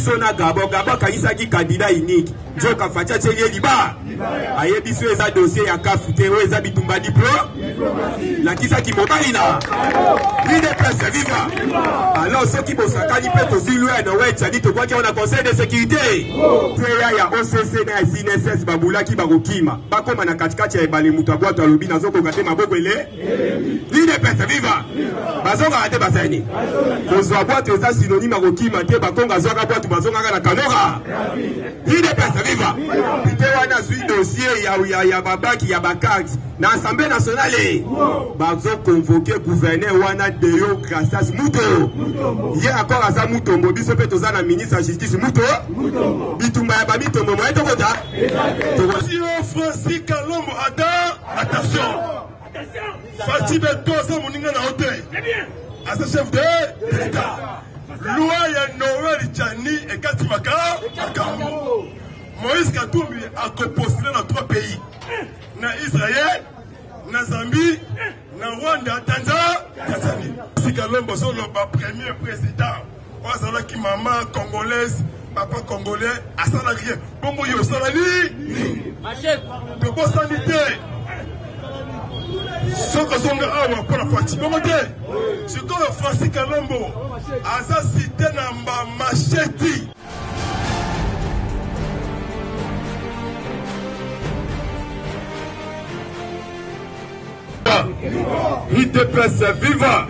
biso na Gabon kanisaki candidat unique Joka Fatia Tcheli Liba aye biso eza dossier ya kafute o eza bitumba la kisa ki mobalina l'UDPS viva alors ceux qui bosakani pe to zilwe na wecha ni to kwa ki on a conseil de sécurité teya ya OCC na SNSS babula ki bakokima bakoma na katikati ya ebale mutu abwa to alobi nazo kokate maboko ele l'UDPS viva bazonga ate basani kozwa bwa to eza synonyme kokima te bakonga zwaka bwa to bazonga na kanora l'UDPS viva pite wana zui dossier ya babaki ya bakati na Assemblée nationale bazo convoquer gouverneur wana Deo Gracias Muto ye akora za Mutombo biso pe toza na ministre de justice Muto bitumba ya bamitombo mo etokota Francis Kalombo attention Fati Betoza moninga na hôtel à ce chef de l'État loi ya Noël Tchani et Katimaka Makambo Moïse Katumbi a postulé dans 3 pays na Israël, na Zambie, na Rwanda, Tanzanie. Si Kalombo est le premier président, on a qui maman congolaise, papa congolais, à salarié. Bon, yo salarié, de bonne sanité. Ce que sont les hommes pour la fatigue. Bon, c'est comme Francis Kalombo, à sa cité namba macheti. UDPS viva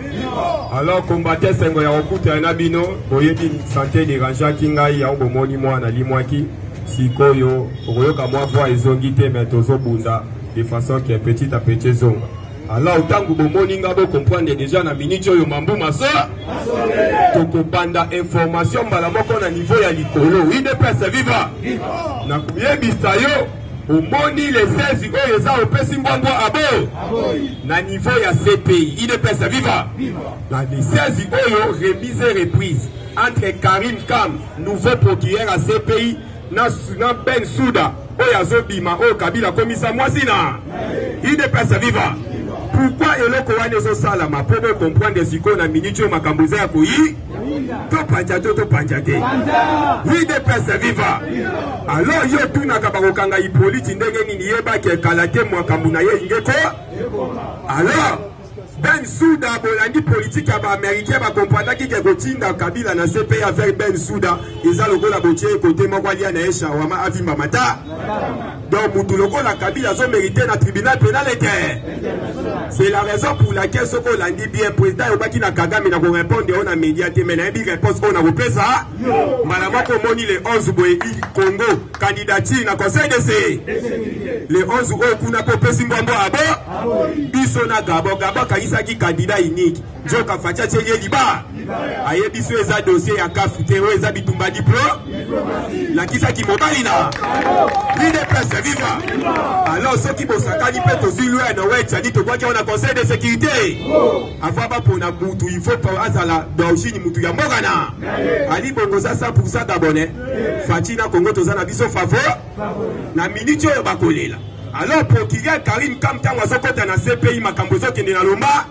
alors combattre sengo ya okuta na bino boyebi santé dérangeant kingai ya bomoni mwana limwaki sikoyo okoyoka mwa voix ezongi te mais tozo bunda de façon que petit à petit zonga alors utangu bomoni ngabo comprendre déjà na minute oyo mambu maso tokopanda information mbala moko na niveau ya likolo UDPS viva na kuyebisa yo Omoni les 16 oyo eza opesi mbwambwa abo na niveau ya CPI UDPS viva na les 16 oyo remise et reprise entre Karim Kam nouveau procureur à CPI na Ben Souda oyo azobima oyo Kabila komisa mwasina UDPS viva pourquoi eloko wana ezosalama mpo comprendre sikoyo na minute oyo makambo eza ya koyi to panja te UDPS viva alors yo tunaka bakokanga Hippolyte ndenge nini yebaki ekala te makambo na ye ingeko alors Ben Souda bolandi politique ya ba-américain bakomprendaki ke kotinda Kabila na CPI avec Ben Souda eza lokola botie kote moko alia na esha wama avimba mata donc mutu lokola Kabila zo mérité na tribunal pénal était c'est la raison pour laquelle ce qu'on l'a dit bien président yobaki na Kagame na ko répondre on a média te mais na bi réponse on a repesa malama ko moni le 11 boye Congo candidature na conseil de C le 11 o kuna ko pesi mbombo abo biso na Gabon kanisaki candidat unique Joka Fatia Tcheli Liba aye biso eza dossier ya kafute o eza bitumba la kisa ki mobalina l'UDPS viva alors ceux qui bosakani pe to zilwe na wecha ni to kwa ki on a conseil de sécurité avant ba pona mutu il faut pas azala d'origine mutu ya mbogana ali bongo za 100% d'abonnés Fatina Congo tozana biso favo na minute yo bakolela alors procureur Karim Kam tango azokota na CPI makambo ezokende na lomba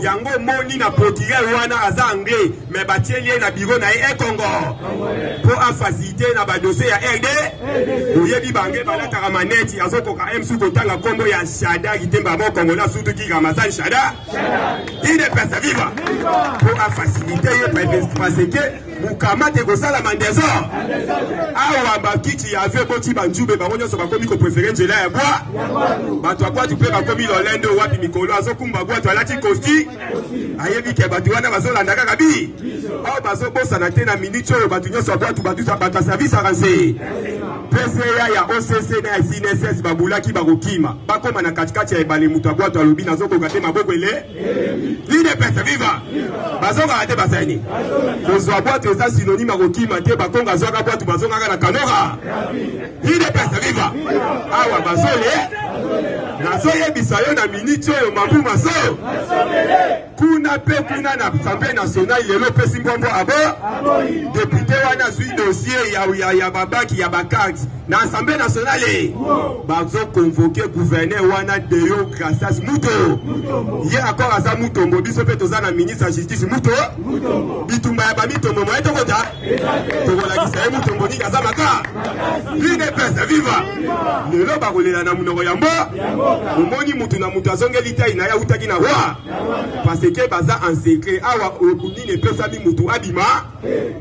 yango moni na procureur wana aza anglais mais batieli na bureau na e Congo pour a faciliter na ba dossier ya RD oyebi bange balataka maneti azokoka MSU kotanga kombo ya Shada kitemba mo Congo na sutu ki Ramazan Shada UDPS viva pour a faciliter parce que Mukama te kosala mandezo awa bakiti ya ve boti banjube bango nyonso bakomi ko préférer nzela ya bwa bato akwa tu pe bakomi lolendo wapi mikolo azokumba bwa to alati kosti ayebi ke bato wana bazolanda kaka bi awa bazobosa na te na minute oyo bato nyonso akwa tu bato service avancé PCA ya OCC na SNSS babulaki bakokima bakoma na katikati ya ebale mutu akwa to alobi nazokoka te maboko ele l'UDPS viva bazonga te basani kozwa bwa eza synonyme kokima te bakonga zwaka bwa tu bazonga na kanora UDPS viva awa bazole nazoyebisa yo na minute oyo mabu maso kuna pe kuna na Assemblée nationale lelo pesi mbombo abo député wana azui dossier ya babaki ya bakarte na Assemblée nationale bazo convoquer gouverneur wana Deo Gracias Muto ye encore aza Mutombo biso pe toza na ministre ya justice Muto bitumba ya bamitombo moye tokota tokolakisa ye Mutombo ni aza maka UDPS viva lelo bakolela na munoko ya mboka omoni mutu na mutu azongeli tai na ya utaki na wa parce que baza en secret awa okuni ne pesa mi mutu abima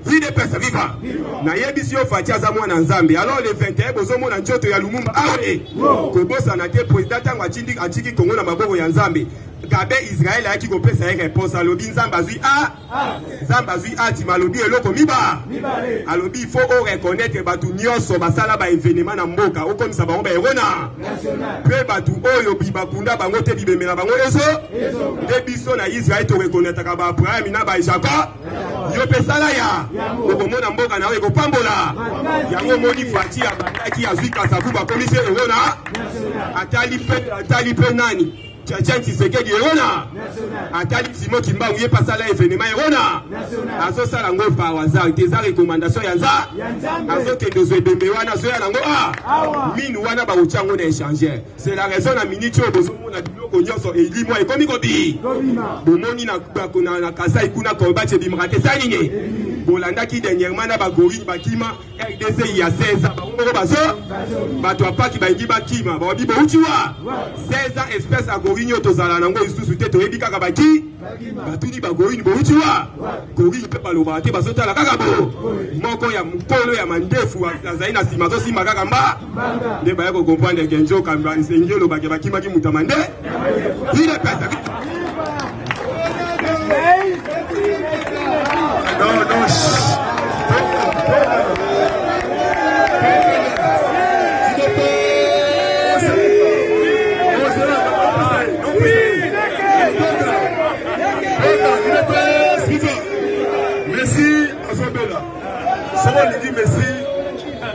UDPS viva na yebisi yo Fatia za mwana Nzambe alors le 21 bozomona njoto ya Lumumba awe kobosa na te président tango atiki Kongo na maboko ya Nzambe kabe Israël ayaki kopesa ye réponse alobi Nzambe azui a ti malobi eloko miba alobi il faut reconnaître batu nyonso basala ba événement na mboka okomisa bango ba erona pe batu oyo bibakunda bango te bibemela bango ezo de biso na Israël to reconnaître ka ba Abraham na ba Jacob yo pesala ya okomona mboka na oyo kopambola yango moni Fatia bakaki azui kasabu ba commission erona atali pe nani Tchatchan Tshisekedi erona atali Simon Kimba uye pasala événement erona azo sala ngo pa wazar des recommandations yanza azo ke dozwe bembe wana zo ya nango minu wana ba uchango na échanger c'est la raison na minute yo bozo mona biloko nyonso eli moi ekomi kobi bomoni na Kasai kuna ko bache bimrate sanine bolandaki dernièrement na ba gorille bakima RDC il y a 16 ans ba bazo bato apaki ba ngi bakima ba bibo uchiwa 16 ans espèce à Gorinyo tozala nango isusu te toyebi kaka baki batuni bagorini boutiwa gorille pe baloba te bazotala kaka bo moko ya mukolo ya mandefu azali na sima zo sima kaka mba nde baya ko comprendre que njo kamba nsengelo bake bakimaki mutamande ile pesa non dit merci.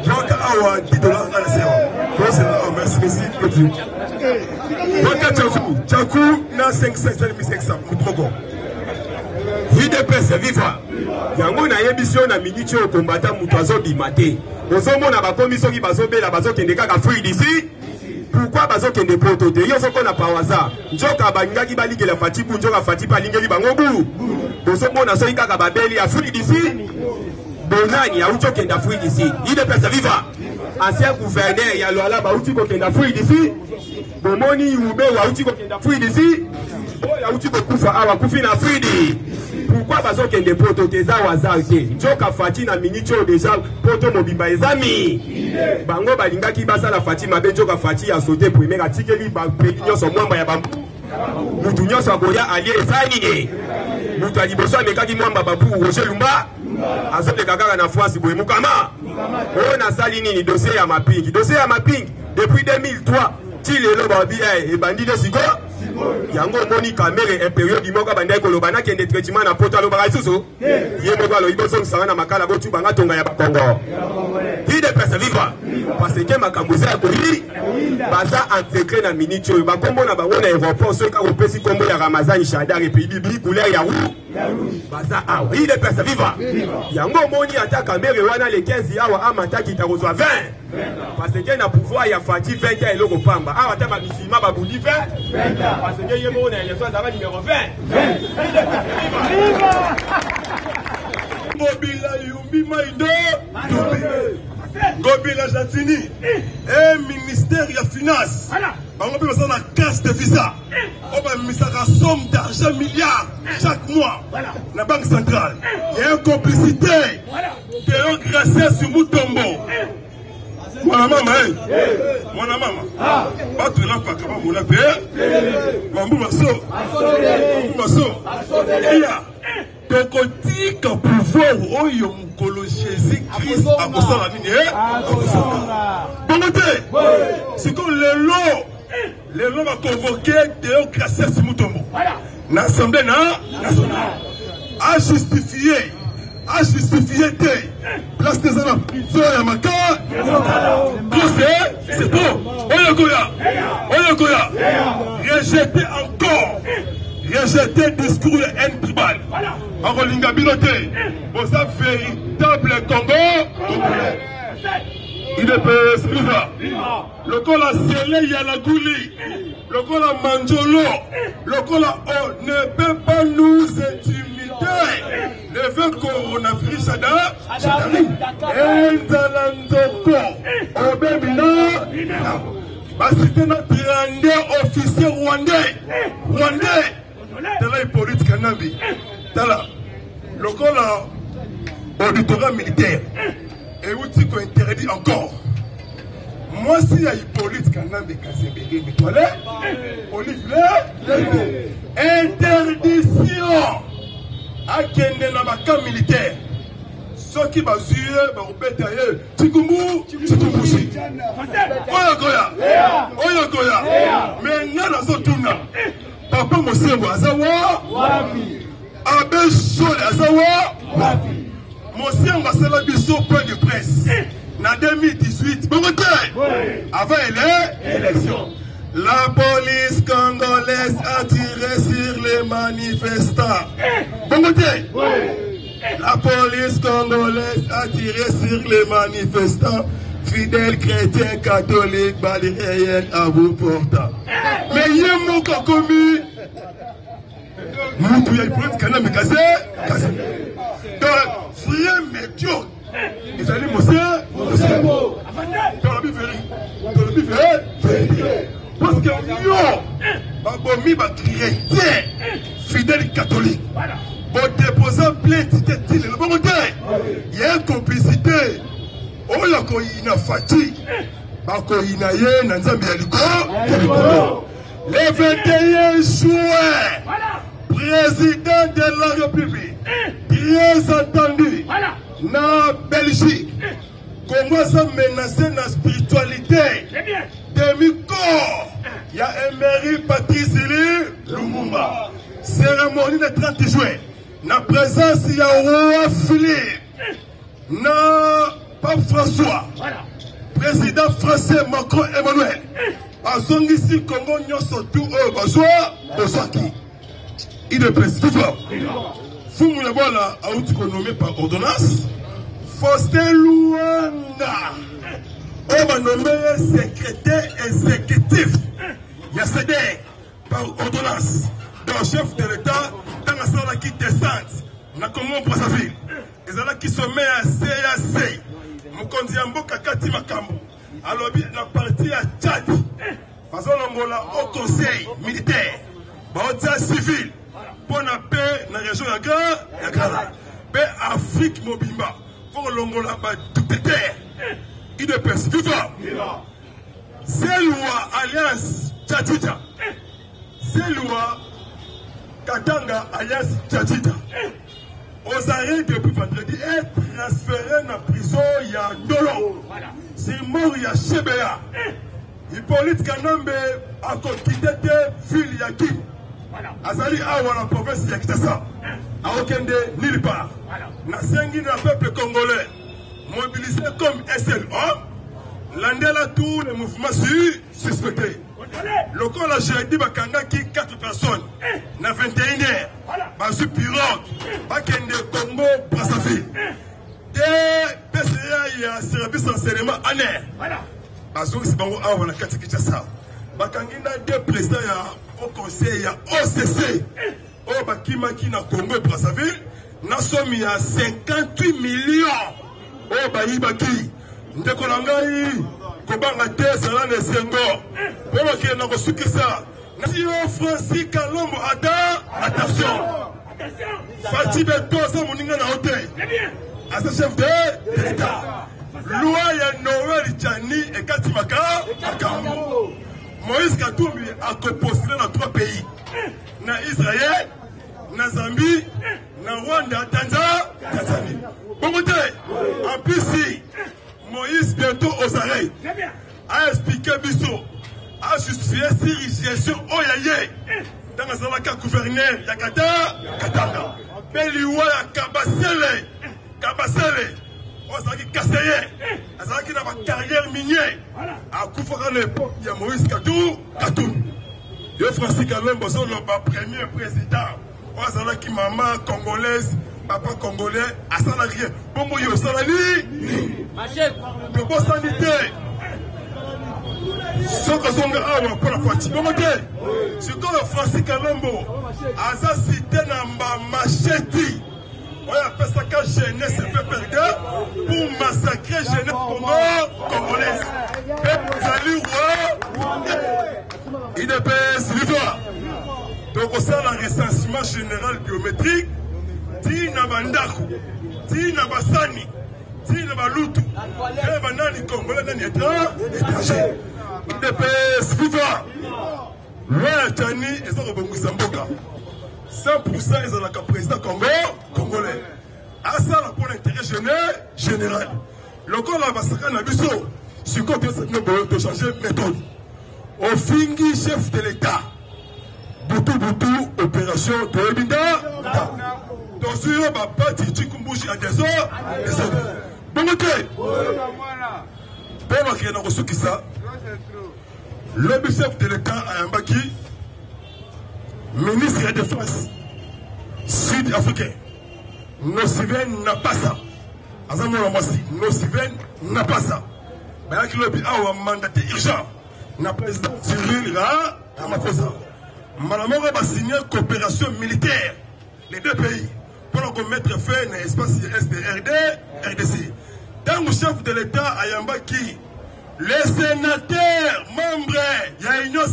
Donc, awa 10 dollars à la séance. Merci, petit. Donc, Tchakou, na 500. UDPS viva. Yango na yebisio na minute au combattant mutazo bimate. Ozomo na ba commission ki bazobela bazokende kaka free d'ici. Pourquoi bazokende poto te? Yo soko na pawaza. Njoka bangaki baligela Fatibu njoka Fatipa lingeli bango bu. Ozomo na soki kaka babeli ya free d'ici. Bonani a ucho kenda free d'ici. UDPS viva. Ancien gouverneur ya Loala ba uchi ko kenda free d'ici. Bomoni ube wa uchi ko kenda free d'ici. Ya uchi ko kufa awa kufi na free d'ici. Pourquoi bazo kende poto teza wazarte njoka Fati na minicho déjà poto mobimba ezami bango balingaki basala Fati mabe njoka Fati a sauté premier atikeli ba peligno so mwamba ya bambu mutu nyoso akoya alie ezani mutu aliboso amekaki mwamba babu Roger Lumba azote kaka na France boye mukama ona sali nini dossier ya maping depuis 2003 tilelo babi e bandide siko yango moni kamere impériaux du moka bandai koloba na kende traitement na poto aloba isusu ye moko alo iboso msanga na makala botu banga tonga ya bakongo UDPS viva parce que makambo za koli baza en secret na minute ba kombo na bango na aéroport so ka opesi kombo ya Ramazani Shadar et puis bi couleur ya rouge baza a UDPS viva yango moni ata kamere wana le 15 awa amata kitarozwa 20 parce que na pouvoir ya Fati 20 ya eloko pamba awa ta ba misima ba buli 20 parce que yemo na yeso azaba numéro 20 Mobila Yumbi Maïdo Gobila Jatini et ministère de la finance bango pe basala na casse de visa on va misaka somme d'argent milliards chaque mois la banque centrale il y a une complicité de grâce sur Mutombo Mwana mama mwana mama batu la paka ba mona pe bambu maso eya tokotika pouvoir oyo mukolo Jésus Christ akosala nini bongote siko lelo va convoquer Deo Gracias Mutombo na assemblée nationale a justifié place des hommes sur la maca c'est bon Oyokoya rejeté rejeter discours de haine tribale. En Rolinga Biloté, vous avez véritable Congo. Il est viva. Le col a scellé Yalagouli. Le col a Manjolo. Le col a on ne peut pas nous intimider. Le fait coronavirus ada. Enzalandoko. Obebina. Basité notre Rwandais officier rwandais. Rwandais. Tala Hippolyte Kanambi. Tala. Le col a auditorat militaire. Et où tu interdit encore. Moi, si il y a Hippolyte Kanambe Kasebele, mais toi là, Olivier, interdiction à Kende na camp militaire. Ceux qui basent, Tikumbu, Tikumbushi. Oya Goya. Mais n'a pas tout. Papa Mosembo Azawa, Abe Chole Azawa, Mosembo Asala Bisso point de presse. En 2018, avant l'élection, la police congolaise a tiré sur les manifestants. La police congolaise a tiré sur les manifestants, fidèles chrétiens, catholiques, baléréens à bout portant. Mais il y a mon commis. Nous, il y a une police qui a cassé. Donc, frère médiocre. Ils allaient monsieur, dans la vie parce que nous, Babomi va chrétien, fidèle catholique. Pour déposer plainte, il y a une complicité. Oh, il y a une fatigue. Il y a une le 21 juin, président de la République, très entendu. Na Belgique, comment ça menacer la spiritualité demi-corps. Il y a Emery Patrice Lumumba. Cérémonie le 30 juin. Na présence, il y a Roi Philippe. Na Pape François. Président français Macron Emmanuel. A son ici, Congo, nous sommes tous au il est président. Vous me voilà à nommé par ordonnance. Faustin Luanda. On m'a nommé secrétaire exécutif. Il y a cédé par ordonnance. Donc, chef de l'État, dans la salle qui descend, on a comment pour sa ville. Les gens qui se met à CAC. Mukonzi Amboka Kati Makambo. Alors, la partie à Tchad. Parce qu'on a au conseil militaire. Au civil. Pour la paix dans la région de Ghana, paix Afrique Mobimba, pour l'Ongola, tout est terre. Il est vivant. C'est loi Alliance Tchadita. C'est loi Katanga Alliance Tchadita. Aux arrêts depuis vendredi, est transféré dans la prison, il y a Dolo. C'est mort, il y a Chebea. Hippolyte Kanambe a quitté ville Yaki. Azali awa la province de Kitasa. A Okende, nulle part. Nasengi na peuple congolais, mobilisé comme SLO, l'andela tous les mouvements suspectés. Le corps a dit Bakanga qui 4 personnes, na 21h, Basu pirogue, Bakende Congo, Brazzaville. Des PCA, il y a service enseignement en air. Basu Sibango awa la Kitasa. Bakangina deux présidents au conseil, OCC, au Bakimaki na Congo et Brazzaville, na somme il y a 58 millions au Baïbaki. Ndekolangai, Kobanga Tezala ne Sengo, pour qu'il n'a reçu que ça. Nation Francis Kalombo, attention. Fatih Betosa Moninga na hôtel. À ce chef de l'État. Loi ya Noël Tchani et Katimaka, Akambo. Moïse Katumbi a postulé dans 3 pays. Na Israël, na Zambie, na Rwanda, Tanzanie. Bon côté, en plus si Moïse bientôt aux arrêts a expliqué Bisso, a justifié si gestion Oyaye dans la Zalaka gouverneur Yakata, Katanga. Beliwa ya Kabasele. Ozaki Kasseye, Azaki n'a pas carrière minière. À Koufara l'époque, il y a Moïse Katou. Yo Francis Kalombo c'est le premier président. On a qui maman congolaise, papa congolais, à salarié. Bon yo salari. De bonne sanité. Ce que sont les pour la fatigue. C'est comme le Francis Kalombo. À ça cité namba macheti. On appelle ça quand jeunesse se fait perdre pour massacrer jeunesse congolaise. Salut roi. IDPS l'histoire. Donc on sait le recensement général biométrique. Tina Bandaku, Tina Basani, Tina Balutu, et Banani Congolais d'un étranger. IDPS l'histoire. Loin Tchani et ça rebondit Zamboka. 100% ils ont la président congolais. À ça, pour l'intérêt général. Le corps la massacre n'a biso. Si quoi de changer de méthode. Au fingi chef de l'État. Boutou, opération de Ebinda. Dans ce lieu, ma partie, Chikumbushi à des heures. Bon, ok. Pour qu'il y ait un reçu qui ça. Le chef de l'État à Yambaki. Ministre de la Défense sud-africain, Nosiven n'a pas ça. Nosiven n'a pas ça. Mais il y a un mandat urgent. Le président Cyril Ramaphosa. Madame a signé une coopération militaire, les deux pays, pour mettre fin à l'espace SDRD, RDC. Dans le chef de l'État à Yambaki, les sénateurs membres, il y a une union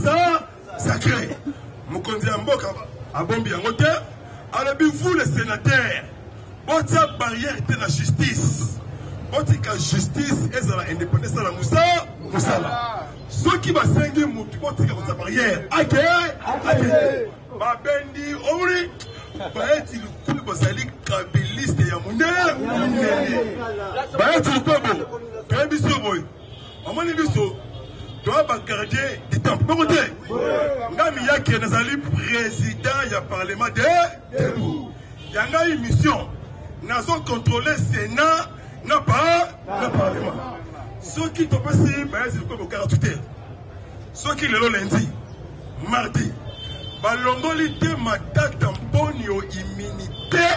sacrée. Mokonzi Amboka a bombi en hauteur. Alors, vous les sénateurs, votre barrière était la justice. Votre justice est la indépendance de la Moussa. Ceux qui vont s'engager, votre barrière. Aké. Babendi, Ouri. Baeti le coup de Bozali, Kabiliste Yamoune. Baeti le Kwebo. Kabiso Boy. Amani Biso. Doit garder du temps. Bon côté. Ngami Yaki Nazali, président du Parlement de Debout. Il y a une mission. Nous avons contrôlé le Sénat, n'a pas le Parlement. Ceux qui sont passés, c'est le coup de Karatouté. Ceux qui le lundi, mardi, balongolité ma date tampon immunité,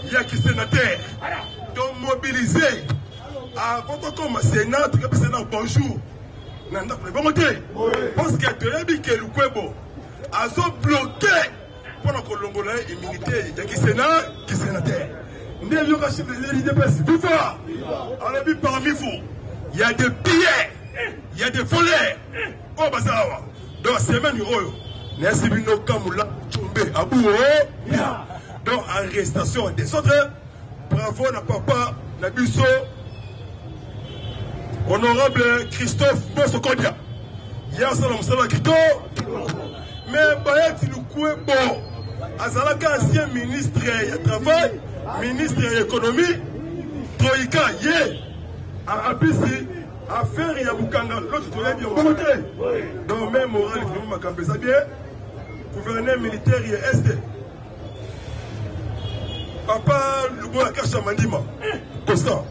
il y a qui sénateur. Donc mobilisé. Avant qu'on Sénat, tout le Sénat, bonjour. Parce que tu as dit que le Kwebo a bloqué pour que l'Ongola immunité. Il y a qui sénateur. Il y a le chef de l'IDPS. Alors, parmi vous, il y a des pillés, il y a des voleurs. Oh, Bazawa. Donc, c'est même une Nesibino Kamula, Tchumbe, Abou, donc, arrestation des autres. Bravo, na papa, na biso. Honorable Christophe Bosokodia. Il y a un salaire qui mais Bayet Lukwebo, Azalaka, ancien ministre du Travail, ministre de l'Économie, Troïka, Yé, à Abissi, affaire Yabukanga, l'autre tu l'as dit, on va monter. Donc, même Moral, il faut m'accaper ça bien. Gouverneur militaire Est. Papa, le bon Akacha Mandima, constant.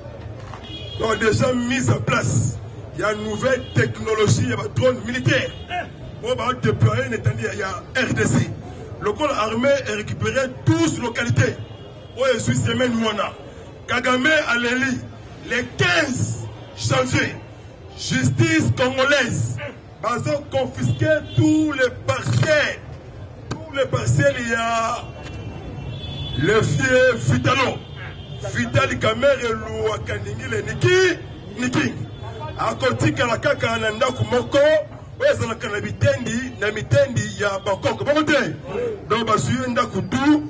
Donc déjà mise en place, il y a une nouvelle technologie, il y a un drone militaire. On va déployer, il y a RDC. Le corps armé est récupéré 12 localités. Où je suis semaine Mouana. Kagame à l'Eli, les 15 janvier, justice congolaise. Ils ont confisqué tous les parcelles. Tous les parcelles, il y a le fief Fitalo. Vitali Kamere Lua Kaningi le Niki. A côté Kalakaka Ananda Kumoko, ouais, la Kanabitendi, Namitendi, ya Bangkok. Bon côté. Donc, Basuye Ndakudu,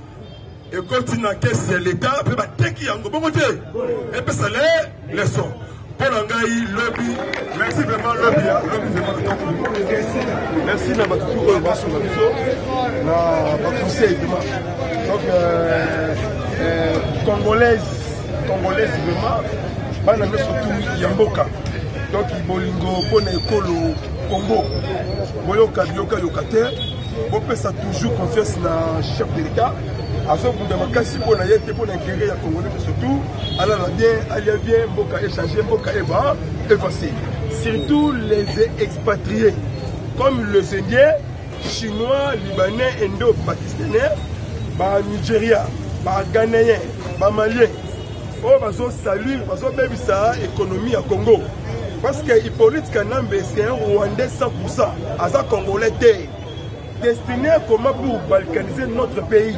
et continue à caisser l'État, puis Teki Yango. Bon côté. Et puis ça les sons. Pour l'Angaï, lobby. Merci vraiment, lobby. Merci, Namatutu, na conseil, donc, congolaise vraiment, bana surtout Yamboka. Donc bolingo pona ekolo Congo. Boyoka bioka yokater. Bopesa toujours confiance na chef de l'État. Azo bunda makasi pona yete pona intérêt ya Congolais surtout. Alors bien, Mboka échanger, Mboka eva effacer. Surtout les expatriés comme les Indiens chinois, libanais, indo-pakistanais, ba Nigeria, ba Ghanéen, ba Malien. Oh, bazo salut, bazo baby ça économie à Congo. Parce que Hippolyte Kanambe c'est un Rwandais 100%, à ça Congolais destiné comment pour balkaniser notre pays.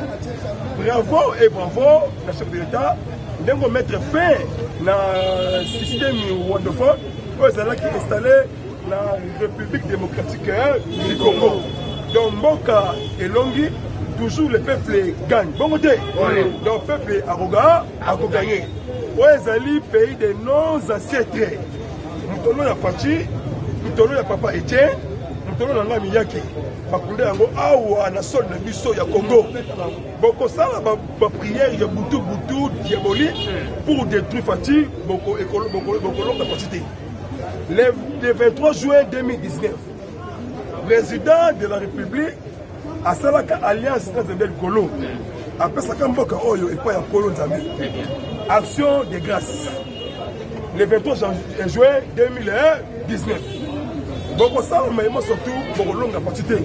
Bravo et bravo, le chef de l'État, de mettre fin au système rwandophone, qui est installé dans la République démocratique du Congo. Donc, Mboka et Longi, toujours le peuple gagne. Bon côté, donc le peuple a gagné. Oui, pays de nos ancêtres. Nous avons la Fachi, nous avons la Papa Etienne, nous avons la Miyaki. Bakunde yango awa na sol na biso ya Congo. Boko sala ba prière ya butu diaboli pour détruire Fati boko longa quantité. Le 23 juin 2019, président de la République a salaka alliance na Zambie Kolo. Après ça quand mboka oyo et pas ya Kolo Nzambe. Action de grâce. Le 23 juin 2019. Boko sala maïmo surtout boko longa quantité.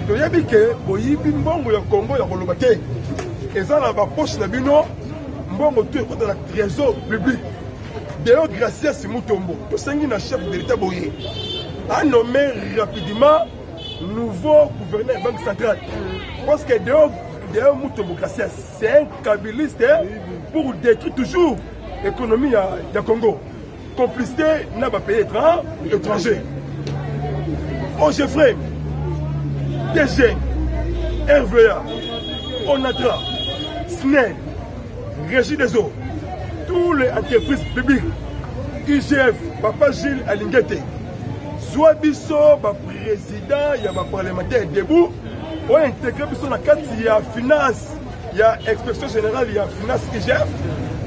Donc yabi ke boyibi mbongo ya Congo ya koloba te. Eza na ba poche na bino mbongo tout est dans la trésor public. D'ailleurs gracias Mutombo, to sengi na chef de l'État boyé a nommé rapidement nouveau gouverneur banque centrale. Parce que d'ailleurs Mutombo gracias c'est un kabiliste pour détruire toujours l'économie du Congo. Complicité n'a pas payé étranger. Oh Geoffrey, DG, RVA, ONATRA, SNEL, Régie des eaux, toutes les entreprises publiques, IGF, Papa Gilles Alingete, Zouabiso, président, il y a un parlementaire debout, on a intégré dans la carte, il y a finance, il y a inspection générale, il y a finance IGF,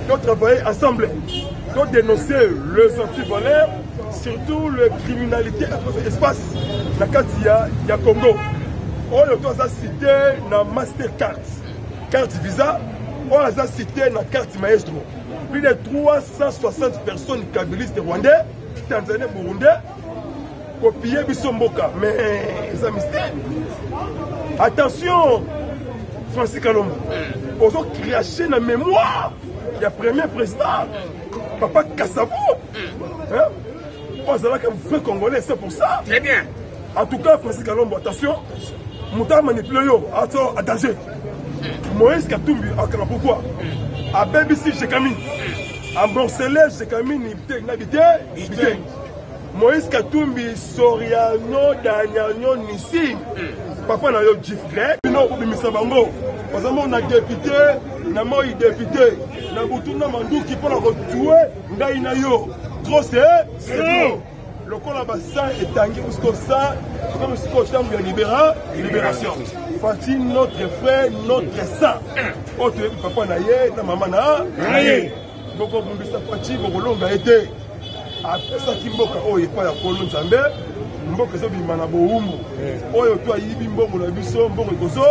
qui ont travaillé ensemble, qui ont dénoncé les antivoleurs, surtout la criminalité à cause de l'espace. La carte, il y a Congo. On a cité la Mastercard, carte Visa, on a cité la carte Maestro. Plus de 360 personnes kabilistes rwandais, tanzaniens, burundais, copier Bissomboka. Mais c'est un mystère. Attention, Francis Kalombo. On a craché la mémoire. Il y a le premier président, Papa Kassabou. Hein? On a un vrai Congolais, c'est pour ça. Très bien. En tout cas, Francis Kalombo, attention. Mouta manipulé, attention, à danger. Moïse Katumbi, pourquoi? À BBC, j'ai Camille. À Morcelès, j'ai Camille, n'habité. Moïse Katumbi, Soriano, Daniel, Nissi. Papa n'a eu Jif Grec. Non, pour Missa Bango. Parce qu'on a député, n'a pas eu député. N'a pas eu Mandou qui peut la retrouver. N'a eu trop, c'est trop. Le corps là-bas, est tangué jusqu'au ça, comme ce qu'on a libération. Fati, notre frère, notre sang. Autre papa naïe, na maman naïe. Donc, on dit ça, Fati, on a été. Après ça, qui m'a dit, oh, il n'y a pas de colonne Zambé. Mboka zo bimana boumbu. Oyo to ayibi mbongo na biso mbongo kozo.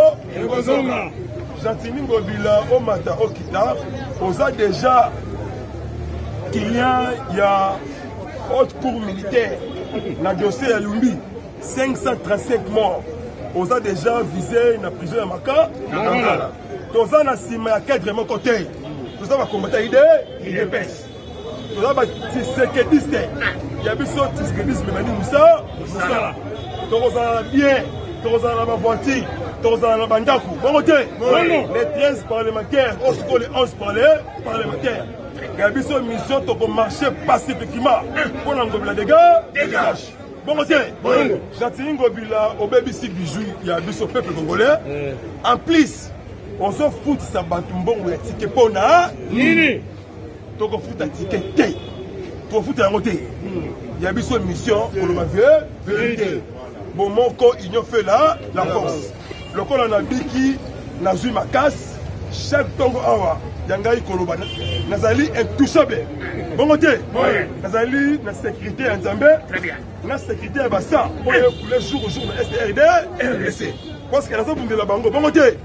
Gentimi ngobila o mata okita. Oza déjà client ya haute cour militaire. Na dossier ya Lumbi 535 morts. Oza déjà visé na prison ya Maka. Toza na sima ya cadre mon côté. Toza ba combattre idée pèse. Toza ba tisekediste. Il y a besoin de tiskediste mais mani Moussa. Toza bien, toza na voiture, toza na bandaku. Bon côté. Les 13 parlementaires, aussi les 11 parlementaires. Il y a besoin de mission pour marcher pacifiquement. Pour l'engobler des gars, dégage. Bon côté. J'attends Ngobila au BBC bijou, il y a besoin du peuple congolais. En plus, on s'en fout de sa bantumbo ou la ticket pour na. Nini. Donc on fout ta ticket. Pour foutre la montée. Il y a besoin de mission pour le vérité. Bon, mon corps, il a fait la force. Le corps, on a dit qui n'a eu ma casse. Chaque tongo awa, Yangaï Koloba, Nazali intouchable. Bon côté, Nazali, la sécurité en Zambé. Très bien. La sécurité à Bassa. Pour les jours au jour de SRD, RDC. Parce que la zone de la Bango. Bon côté.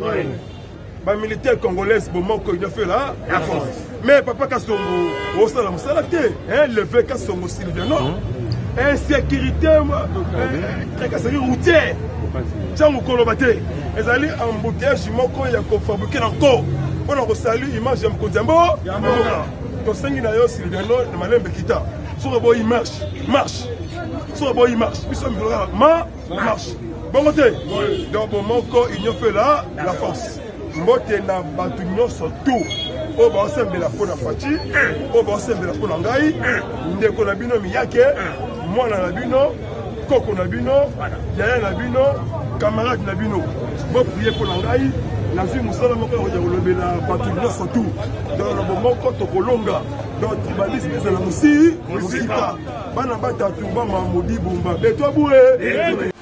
Les militaires congolais, bon, mon corps, il a fait la force. Mais papa Kassongo, au salam salate, le vrai Kassongo Sylvain, non? Insécurité routière, ntango koloba te ezali embouteillage moko ya kofabrique nango mpona kosali image ya mokonzi ya mboka tosengi na yo Sylviano na malembe kita soki boyi marche soki boyi marche biso mikolo marche bongo te donc bomoko union fait la force mbote na bato nyonso tu oyo baosembela mpo na Faci oyo baosembela mpo na ngai ndeko na bino miyake mwana na bino koko na bino yaya na bino camarade na bino boprie mpo na ngai nazwi mosala moko ya kolobela bato nyonso tu donc lobo moko tokolonga donc tribalisme ezala mosika bana batatu bama modi bumba betwa bue